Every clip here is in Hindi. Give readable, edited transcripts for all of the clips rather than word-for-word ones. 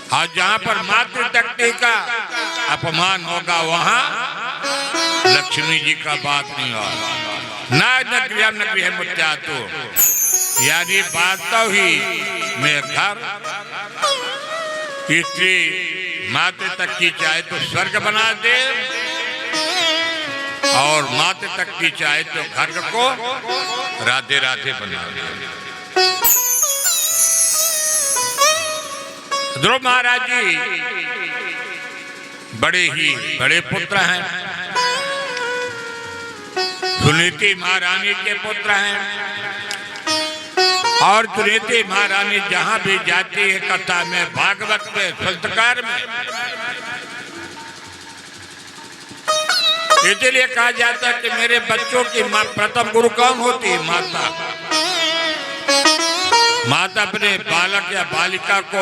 और जहां पर मातृशक्ति का अपमान होगा वहां लक्ष्मी जी का बात नहीं होगा। न गृह न गृह मुत्यातु, यानी वास्तव ही में घर स्त्री माते तक की चाहे तो स्वर्ग बना दे और माते तक की चाहे तो घर को राधे राधे बना दे। ध्रुव महाराज जी बड़े पुत्र हैं, सुनीति महारानी के पुत्र हैं और सुनीति महारानी जहां भी जाती है कथा में, भागवत में, संस्कार में, इसलिए कहा जाता है कि मेरे बच्चों की प्रथम गुरु कौन होती है? माता। माता अपने बालक या बालिका को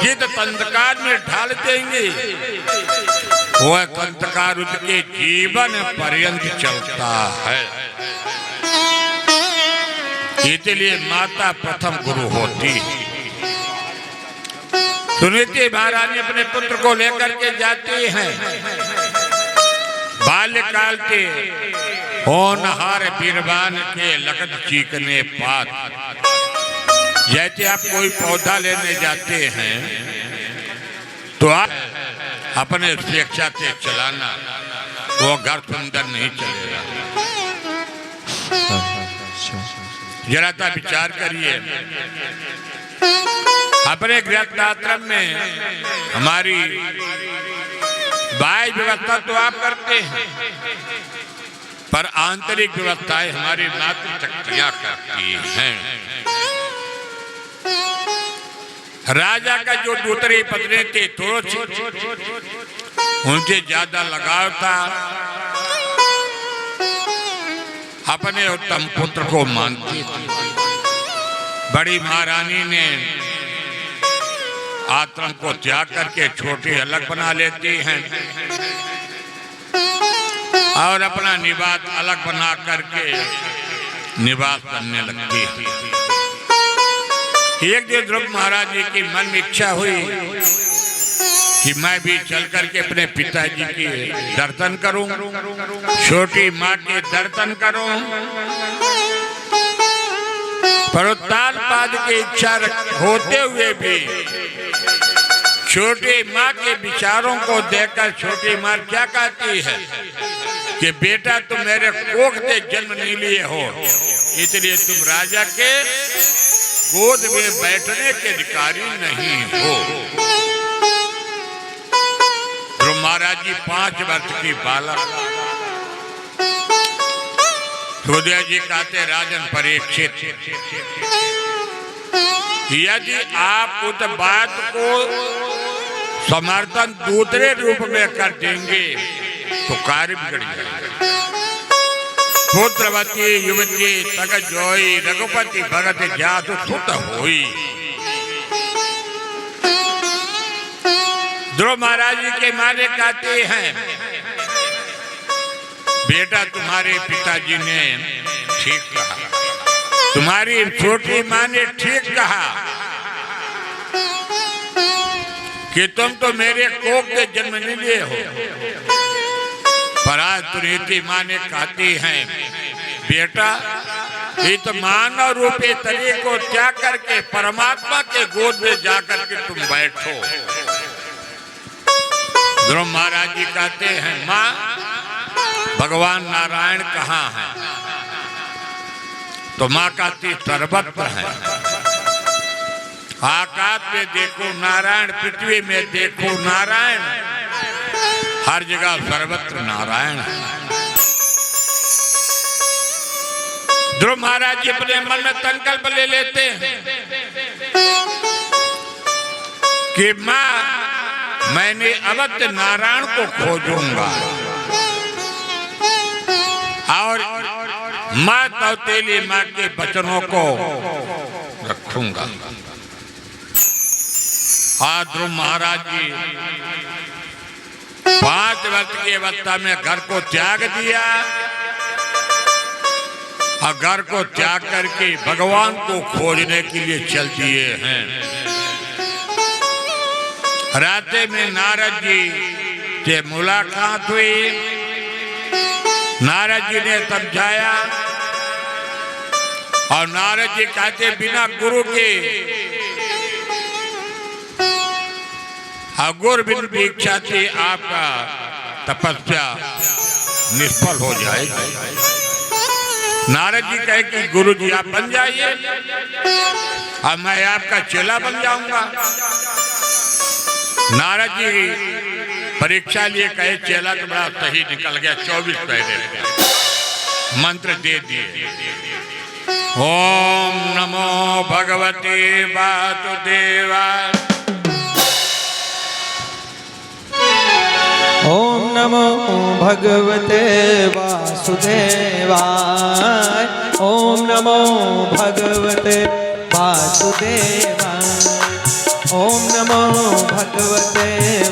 जिस संस्कार में ढाल देंगे वह संस्कार उसके जीवन पर्यंत चलता है। इसलिए माता प्रथम गुरु होती है। सुनीति महारानी अपने पुत्र को लेकर के जाती हैं, बाल्यकाल के होनहार बीरबान के लगत चीकने पात। जैसे आप कोई पौधा लेने जाते हैं तो आप अपने स्वेच्छा से चलाना, वो घर सुंदर नहीं चलेगा। जरा सा विचार करिए, अपने गृहस्थाश्रम में हमारी बाह्य व्यवस्था तो आप करते हैं, पर आंतरिक व्यवस्थाएं हमारी मातृशक्तियां करती हैं। राजा का जो दूसरी पत्नी थे थोड़ी उनसे ज्यादा लगाव था, अपने उत्तम पुत्र को मानती थी। बड़ी महारानी ने आश्रम को त्याग करके छोटे अलग बना लेती हैं और अपना निवास अलग बना करके निवास करने लगती है। एक दिन ध्रुव महाराज जी की मन में इच्छा हुई कि मैं भी चल करके अपने पिताजी के दर्शन करूं, छोटी माँ के दर्शन करूं, पर तालपाद की इच्छा होते हुए भी छोटी माँ के विचारों को देखकर छोटी माँ क्या कहती है कि बेटा तुम मेरे कोख से जन्म नहीं लिए हो, इसलिए तुम राजा के गोद में बैठने के अधिकारी नहीं हो। ध्रुव महाराज जी 5 वर्ष की बालक, सूर्य जी कहते राजन परीक्षित, यदि आप उस बात को समर्थन दूसरे रूप में कर देंगे तो कार्य बिगड़ जाएगा। पुत्रवती युवती तक जोई रघुपति भगत जातु सुत होई। ध्रुव महाराज जी के माने कहते हैं बेटा तुम्हारे पिताजी ने ठीक कहा, तुम्हारी छोटी माँ ने ठीक कहा कि तुम तो मेरे कोख के जन्म नहीं लिए हो। पर आज सुनीति माँ ने कहती हैं बेटा इस मानव रूपी शरीर को त्याग करके परमात्मा के गोद में जाकर के तुम बैठो। ध्रुव महाराज जी कहते हैं माँ भगवान नारायण कहाँ है? तो माँ कहती सर्वत्र है, आकाश में देखो नारायण, पृथ्वी में देखो नारायण, हर जगह सर्वत्र नारायण है। ध्रुव महाराज जी अपने मन में संकल्प ले लेते हैं कि माँ मैंने अवश्य नारायण को खोजूंगा और माँ तौतेली माँ के वचनों को रखूंगा। ध्रुव महाराज जी 5 वर्ष की अवस्था में घर को त्याग दिया और घर को त्याग करके भगवान को खोजने के लिए चल दिए हैं। रास्ते में नारद जी से मुलाकात हुई। नारद जी ने समझाया और नारद जी कहते बिना गुरु के गुरु बिन दीक्षा से आपका तपस्या निष्फल हो जाएगा। नारद जी कहे कि गुरु जी आप बन जाइए और मैं आपका चेला बन जाऊंगा। नारद जी परीक्षा लिए कहे चेला तो बड़ा सही निकल गया, 24 पहले मंत्र दे दिए। ओम नमो भगवते वासुदेवाय, ओम नमो भगवते वासुदेवाय, ओम नमो भगवते वासुदेवाय, ओम नमो भगवते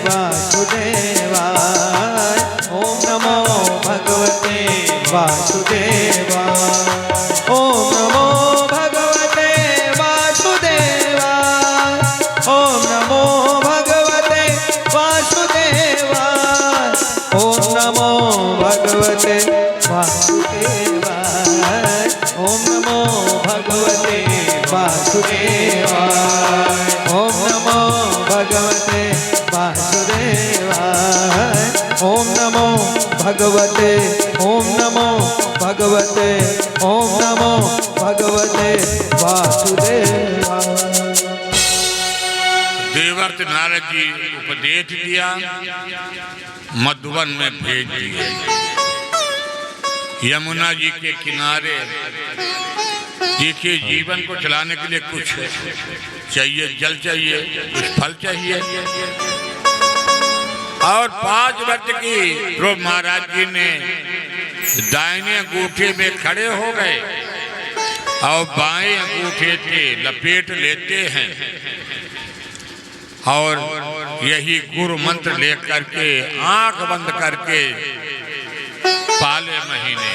वासुदेवाय, ओम नमो भगवते वासुदेवाय, ओम नमो भगवते वासुदेवाय, ओम नमो भगवते वासुदेवाय, ओम नमो भगवते वासुदेवाय, ओम नमो भगवते वासुदेवाय, ओम नमो भगवते वासुदेवाय, ओम नमो भगवते, ओम नमो भगवते, ओम नमो भगवते वासुदेवाय। देवर्षि नारद जी उपदेश दिया, मधुवन में भेज दिए। यमुना जी के किनारे देखिए, जीवन को चलाने के लिए कुछ चाहिए, जल चाहिए, कुछ फल चाहिए। और 5 वर्ष की ध्रुव महाराज जी ने दाहिने अंगूठे में खड़े हो गए और बाएं अंगूठे से लपेट लेते हैं और यही गुरु मंत्र लेकर के आंख बंद करके पाले महीने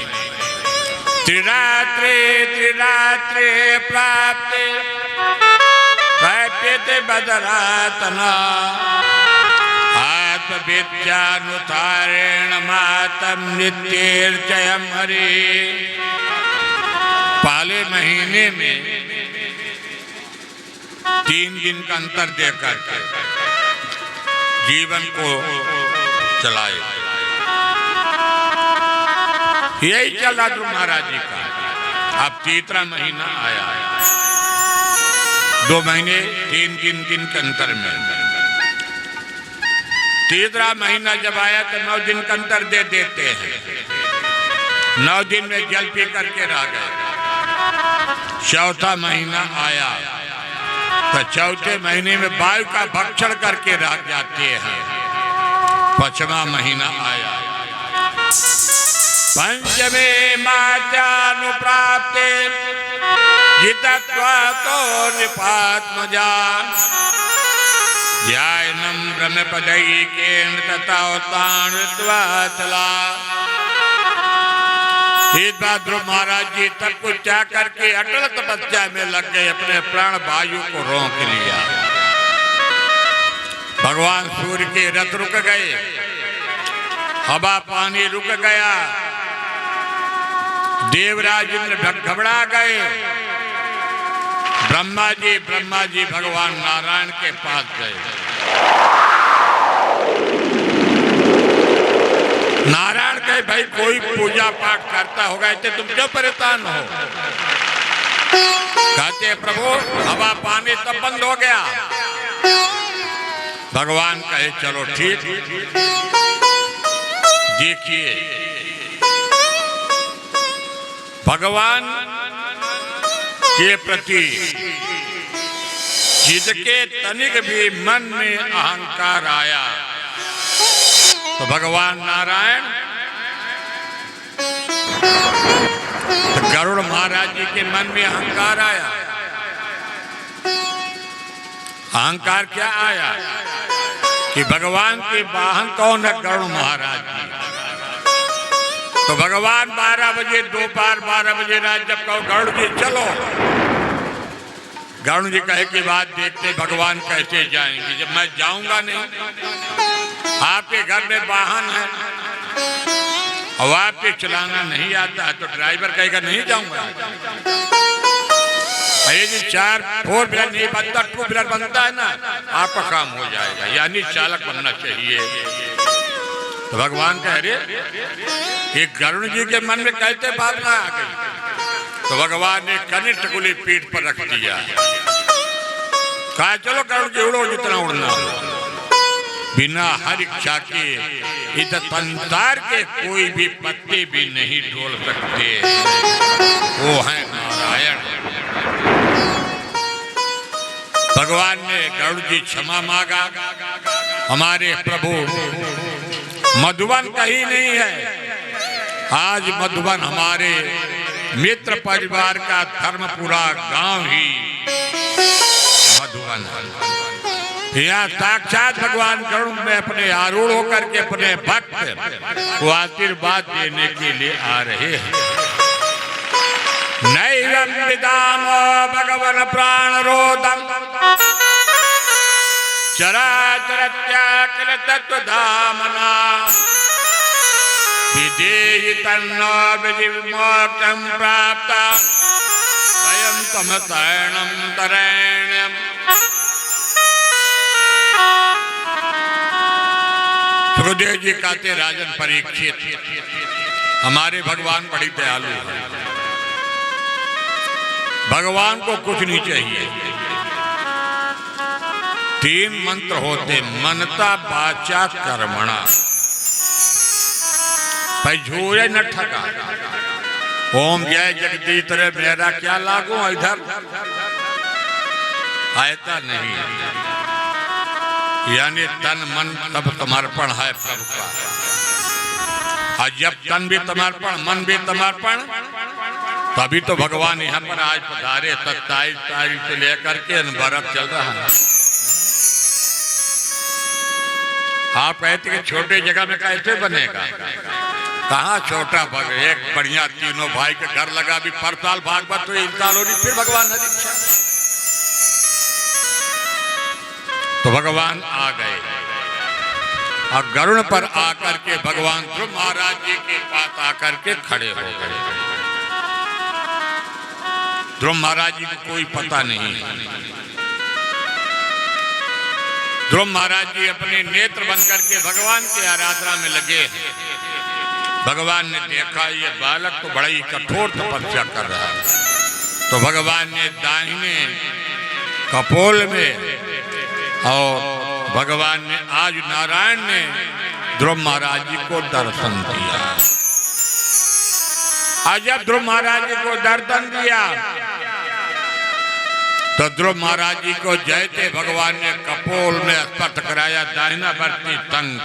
त्रिरात्रे त्रिरात्रे प्राप्त कैप्यते बदरातना आत्मविद्यानुसारेण मातम नित्यर्चयम हरि। पाले महीने में 3 दिन का अंतर देकर के जीवन को चलाए। यही चला ध्रुव महाराज जी का। अब 3रा महीना आया, 2 महीने 3 दिन के अंतर में। 3रा महीना जब आया तो 9 दिन का अंतर दे देते हैं। 9 दिन में जल पी करके रह गए। 4था महीना आया तो 4थे महीने में वायु का भक्षण करके रह जाते हैं। 5वां महीना आया, पंचमे मात्यानुप्राप्ते जितत्वा तो निपात्मजा ध्यानम ब्रह्मपदैकेन तथा उत्तानत्वातला। इस बार ध्रुव महाराज जी तब कुछ चाह करके अटल तपस्या में लग गए, अपने प्राण वायु को रोक लिया। भगवान सूर्य के रथ रुक गए, हवा पानी रुक गया, देवराज इंद्र घबरा गए। ब्रह्मा जी भगवान नारायण के पास गए। नारायण कहे भाई कोई पूजा पाठ करता होगा, इतने तुम क्यों परेशान हो? कहते प्रभु हवा पानी तब बंद हो गया। भगवान कहे चलो ठीक। देखिए भगवान के प्रति जिसके तनिक भी मन में अहंकार आया तो भगवान नारायण तो गरुड़ महाराज जी के मन में अहंकार आया। अहंकार क्या आया कि भगवान के वाहन कौन है? गरुड़ महाराज जी। तो भगवान 12 बजे दोपहर 12 बजे रात जब कहो गरुड़ जी चलो, गरुण जी कहे कि बात देखते भगवान कैसे जाएंगे, जब मैं जाऊंगा नहीं, आपके घर में वाहन है और आपके चलाना नहीं आता है तो ड्राइवर कहेगा नहीं जाऊंगा। ये जी 4 व्हीलर नहीं बनता, 2 व्हीलर बनता है ना, आपका काम हो जाएगा, यानी चालक बनना चाहिए। तो भगवान कह रहे कि गरुण जी के मन में कैसे भावना आ गई, तो भगवान ने कनी टकुली पीठ पर रख दिया, कहा चलो गरुड़ जी उड़ो जितना उड़ना हो। बिना हर इच्छा के इस संसार के कोई भी पत्ते भी नहीं डोल सकते, वो है नारायण। भगवान ने गरुड़ जी क्षमा मांगा। हमारे प्रभु मधुबन कहीं नहीं है, आज मधुबन हमारे मित्र परिवार का धर्मपुरा गांव ही मधुबन है। यहाँ साक्षात भगवान गरुड़ में अपने आरूढ़ होकर के अपने भक्त को आशीर्वाद देने के लिए आ रहे हैं। नैवं विदाम भगवन प्राण रोदम चराचर त्याकिल तत्वधामना विदेहि तन्नो विधिमोक्षं प्राप्त वयं तम तरणं तरेण्यम्। सुखदेव जी कहते राजन परीक्षित, हमारे भगवान बड़ी दयालु है, भगवान को कुछ नहीं चाहिए। 3 मंत्र होते, मनता वाचा कर्मणा, भाई झूरे न ठगा। ओम जय जगदीश रे मेरा क्या लागू, इधर आयता नहीं, यानी तन मन तब समर्पण है प्रभु का। और जब तन भी समर्पण मन भी समर्पण, तभी तो भगवान यहाँ पर आज पधारे। 27 तारीख से लेकर के बर्फ चल रहा है। आप कहते कि छोटे जगह में कैसे बनेगा, कहाँ छोटा भग, एक बढ़िया तीनों भाई के घर लगा भी पर साल भागवत तो 1 साल हो रही, फिर भगवान हरी इच्छा। तो भगवान आ गए और गरुड़ पर आकर के भगवान ध्रुव महाराज जी के पास आकर के खड़े हो गए। ध्रुव महाराज जी को कोई पता नहीं। ध्रुव महाराज जी अपने नेत्र बंद करके भगवान की आराधना में लगे। भगवान ने देखा ये बालक तो बड़ा ही कठोर तपस्या कर रहा है, तो भगवान ने दाहिने कपोल में और भगवान ने आज नारायण ने ध्रुव महाराज जी को दर्शन दिया। आज जब ध्रुव महाराज जी को दर्शन दिया तो ध्रुव महाराज जी को जैसे भगवान ने कपोल में स्पर्श कराया, दाहिना वर्ती शंख।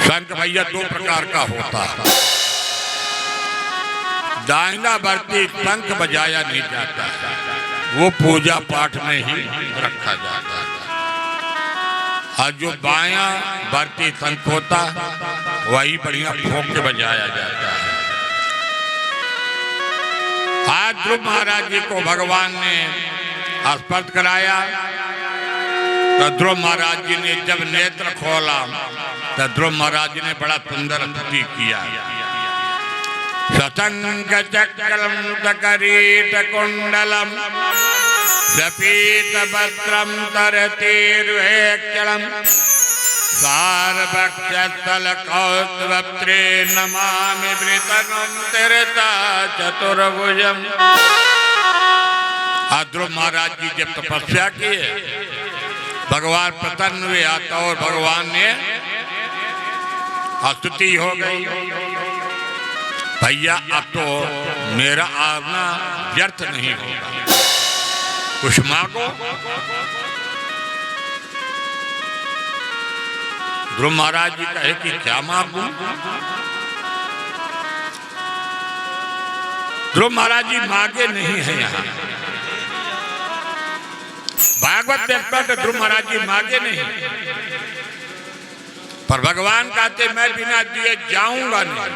शंख भैया 2 प्रकार का होता है, दाहिना वर्ती शंख बजाया नहीं जाता है, वो पूजा पाठ में ही रखा जाता है। और जो बायां वर्ती शंख होता वही बढ़िया फूंक के बजाया जाता है। आज ध्रुव महाराज जी को भगवान ने स्पर्श कराया तो ध्रुव महाराज जी ने जब नेत्र खोला तो ध्रुव महाराज जी ने बड़ा सुंदर स्तुति किया। शतंग चक्रम तकरीट कुंडलम सपीत वस्त्रम तरतीर्वेक्षणम सारभक्षस्थल कौस्तुभत्रे नमामि वृतनं तीर्था चतुर्भुजम्। ध्रुव महाराज जी जब तपस्या किए भगवान प्रसन्न हुए और भगवान ने स्तुति हो गई। भैया अब तो मेरा आना व्यर्थ नहीं होगा, कुछ मांगो। ध्रुव महाराज जी कहे कि क्या मांगू। ध्रुव महाराज जी मांगे नहीं है यहाँ, भागवत में ध्रुव महाराज जी मांगे नहीं, पर भगवान कहते मैं बिना दिए जाऊंगा नहीं।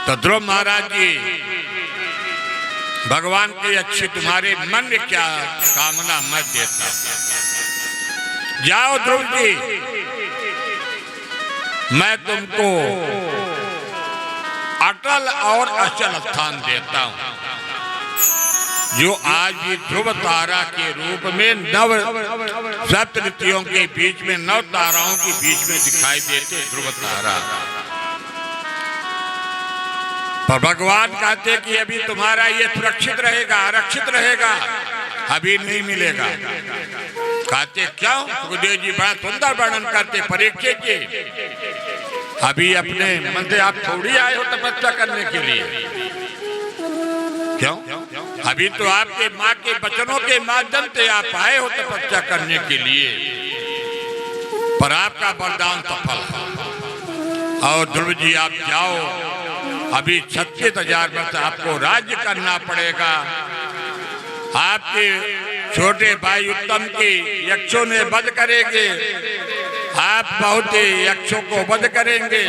तो ध्रुव महाराज जी भगवान की अच्छी तुम्हारे मन में क्या कामना मैं देता हूं। जाओ ध्रुव जी, मैं तुमको अटल और अचल स्थान देता हूं, जो आज भी ध्रुव तारा के रूप में नव सप्तऋतुओं के बीच में, नव ताराओं के बीच में दिखाई देते ध्रुव तारा। पर भगवान कहते कि अभी तुम्हारा ये सुरक्षित रहेगा, आरक्षित रहेगा, अभी नहीं मिलेगा। कहते क्यों? सुखदेव जी बड़ा सुंदर वर्णन करते परीक्षित जी, अभी अपने मन से आप थोड़ी आए हो तपस्या करने के लिए। क्यों? अभी तो आपके माँ के वचनों के माध्यम से आप आए हो तपस्या करने के लिए, पर आपका वरदान सफल है। और ध्रुव जी आप जाओ, अभी 36,000 वर्ष आपको राज्य करना पड़ेगा। आपके छोटे भाई उत्तम की यक्षों ने वध करेंगे, आप बहुत यक्षों को वध करेंगे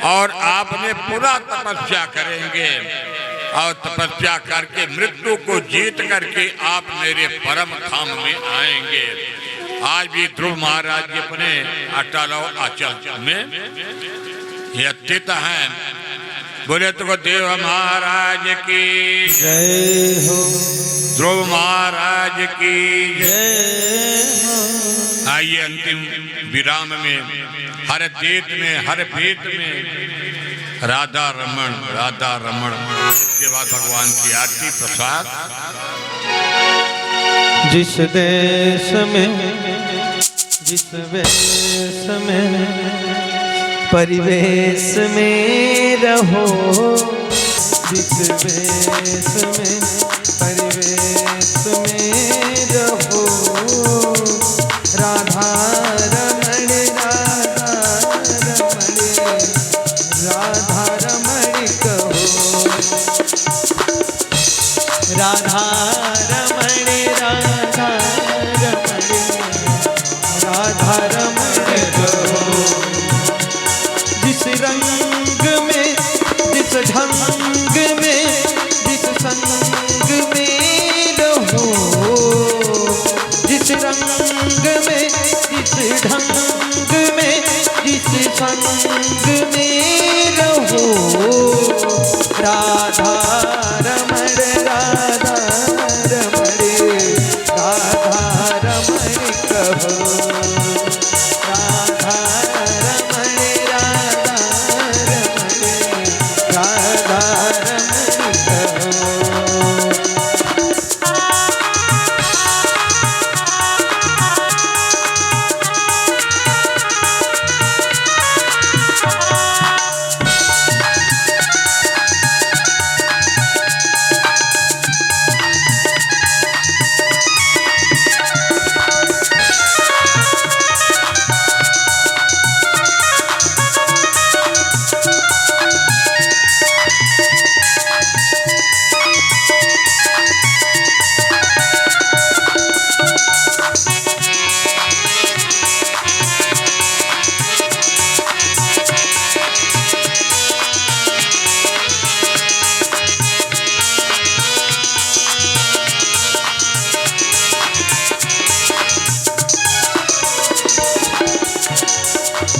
और आपने पूरा तपस्या करेंगे, और तपस्या करके मृत्यु को जीत करके आप मेरे परम धाम में आएंगे। आज भी ध्रुव महाराज अपने अटल और अचल में स्थित हैं। बोले तो देव महाराज की जय हो, ध्रुव महाराज की जय हो। आइए अंतिम विराम में हर देत में, हर भेद में राधा रमण, राधा रमण। इसके बाद भगवान की आरती प्रसाद। जिस देश में, जिस वेश में, परिवेश में रहो, जिस वेश में, परिवेश में रहो, राधा रमण, राधा रमण, राधा रमण कहो, राधा रमण, राधा रमण, राधा रमण कहो। जिस रंग में, जिस ढंग में, जिस संग में रहो, जिस रंग में, जिस ढंग में, जिस संग में रहो, राधा रमण, राधा रमण, राधा रमण कहो, राधा रमण, राधा रमण, राधा रमण कहो।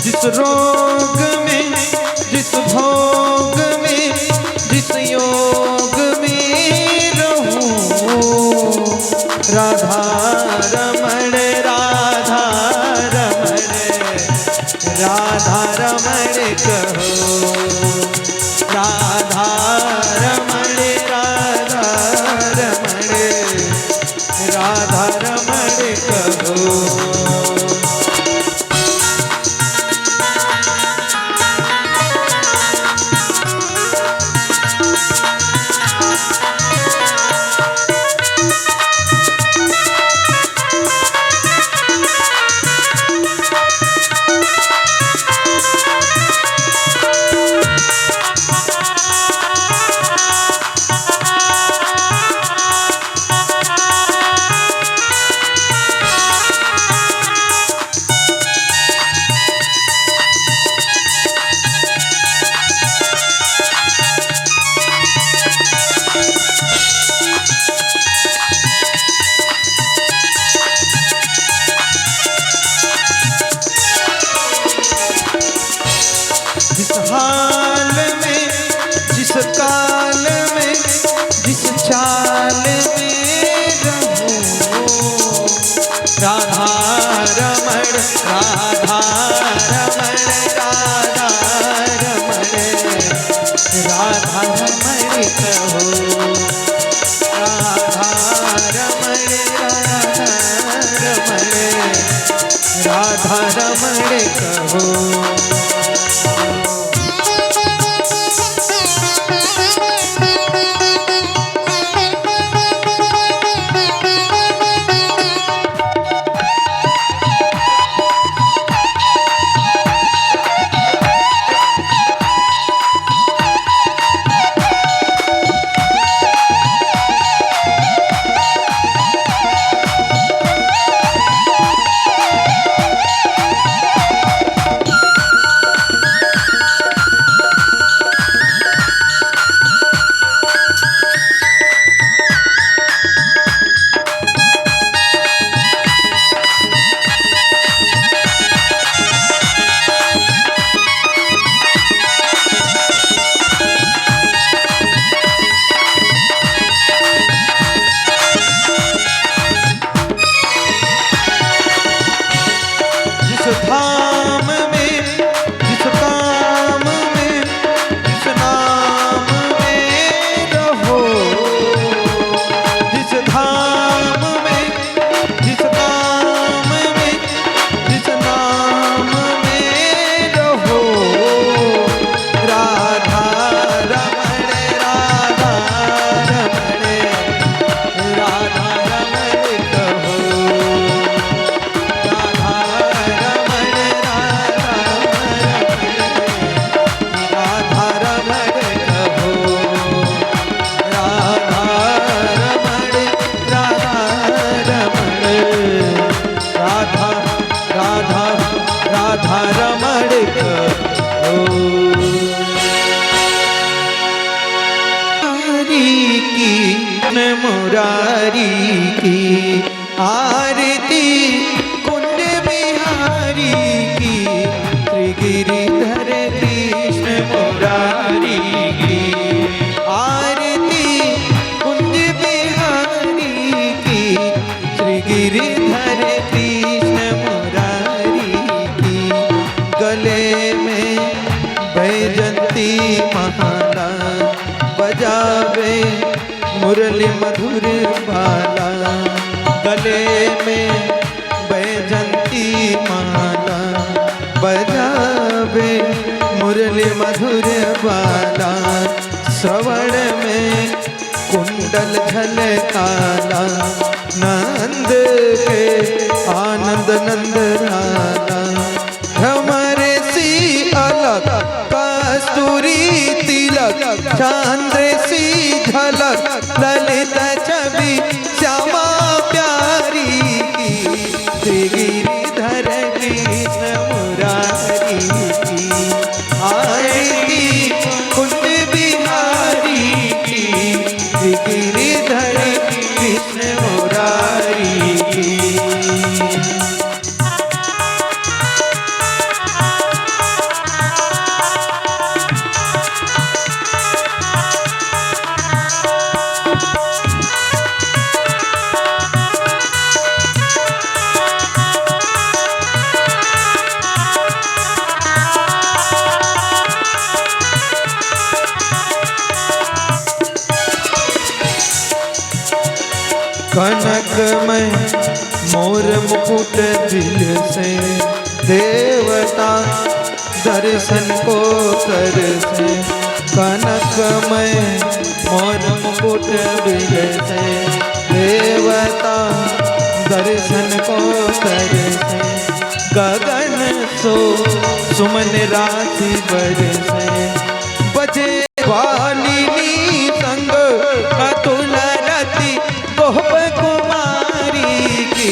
जिस रोग में, जिस भोग में, जिस योग में रहूं, राधा रमण, राधा रमण, राधा रमण कहो, राधा रमण, राधा रमण, राधा रमण कहो। राधा रमण कहो। मुरारी की आरती कुंज बिहारी की, श्री गिरिधर कृष्ण मुरारी की आरती कुंज बिहारी की, श्री गिरिधर कृष्ण मुरारी की। गले में बैजंती माला बजावे मुरली मधुर बाला, गले में बैजंती माला बजावे मुरली मधुर बाला। श्रवण में कुंडल झलकाला, नंद के आनंद नंद लाला। भ्रमर सी अलग कस्तूरी तिलक, चांद्र सी झलक ललित छवि श्यामा प्यारी की, श्री गिरिधर कृष्ण मुरारी की आरती कुंज बिहारी की, श्री गिरिधर कृष्ण मुरारी की। कनक में मोर मुकुट दिल से, देवता दर्शन को कर से। कनक में मोर मुकुट दिल से, देवता दर्शन को कर से। गगन सो सुमन राशि बरसे, बजे वालिनी संग अतुल रति गोप कुमारी की,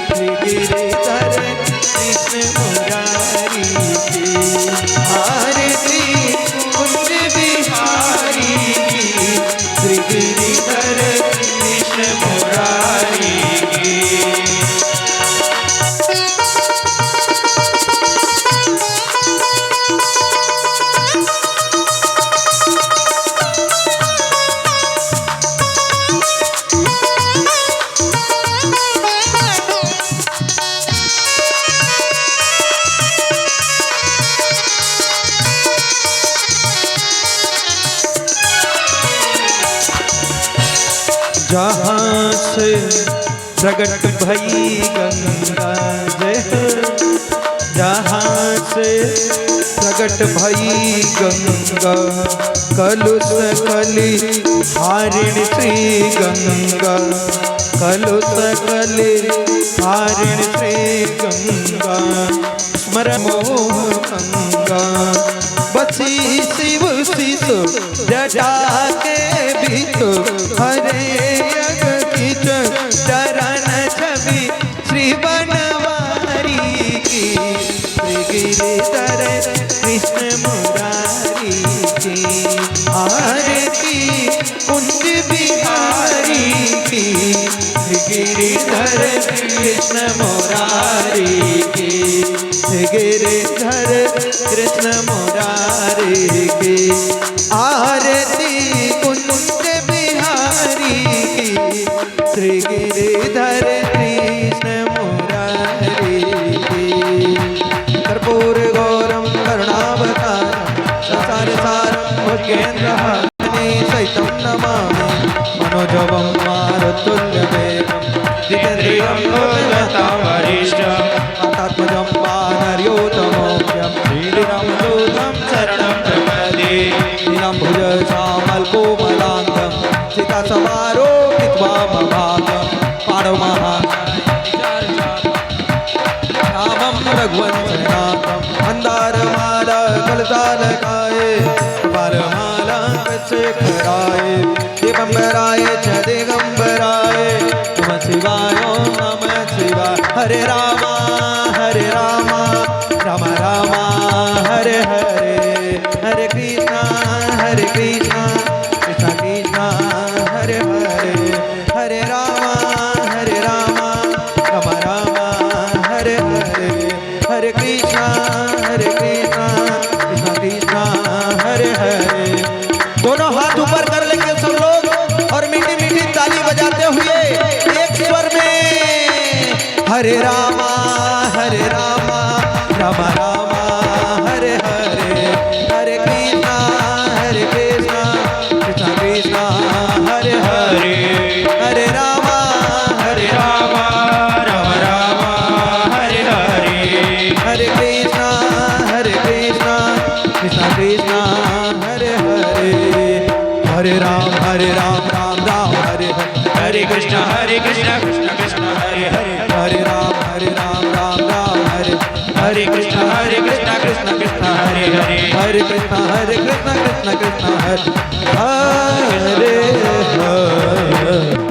श्री गिरिधर कृष्ण मुरारी की आरती कुंज बिहारी की, श्री गिरिधर कृष्ण मुरारी की। जहाँ से प्रगट भई गंगा, जय से प्रगट भई गंगा, कलुष कली हारिणी श्री गंगा, कलुष कली हारिणी श्री गंगा, स्मर मोह गंगा, बसी शिव शिष जटा के बीच, हरे यज्ञ कीच चरण छवि श्री बनवारी की, श्री गिरिधर कृष्ण मुरारी की, आरती कुंज बिहारी की, श्री गिरिधर कृष्ण मुरारी की, श्री गिरिधर कृष्ण मुरारी की, आरती कुंज बिहारी की, श्री गिरिधर कृष्ण मुरारी की। कर्पूर गौरम करुणावतारम संसार सारम भुजगेन्द्रहारिणी सहितं नमामि, मनोजवं मारुतुल्यवेगं जितेन्द्रियं बुद्धिमतां वरिष्ठं, आत्मजं वानर्योतमोऽप्यं श्रीराम दूतं शरणं प्रपद्ये, नीलम्भुज श्यामलकोमलाङ्गं सीतासमारोपित्वामभागं, रामं रघुवंशनाथं मन्दारमाला कलशालकाय, बालमाला कच्छेखराय, दिगम्बराय च दिगम्बराय, नमः शिवाय नमः शिवाय। हरे राम राम राम हरे हरे, हरे कृष्णा कृष्णा कृष्णा हरे हरे, हरे राम राम राम हरे हरे, हरे कृष्णा कृष्णा कृष्णा हरे हरे। दोनों हाथ ऊपर कर लेंगे सब लोग और मीठी मीठी ताली बजाते हुए एक स्वर में, हरे राम राम राम हरे हरे, हरे कृष्णा कृष्णा कृष्णा हरे हरे, हरे राम राम राम हरे हरे, हरे कृष्णा कृष्णा कृष्णा हरे हरे, हरे राम राम राम हरे हरे, हरे कृष्णा कृष्णा कृष्णा हरे हरे, हरे राम राम राम हरे, हरे कृष्णा कृष्णा कृष्णा हरे हरे, हरे कृष्णा कृष्णा कृष्णा हरे हरे।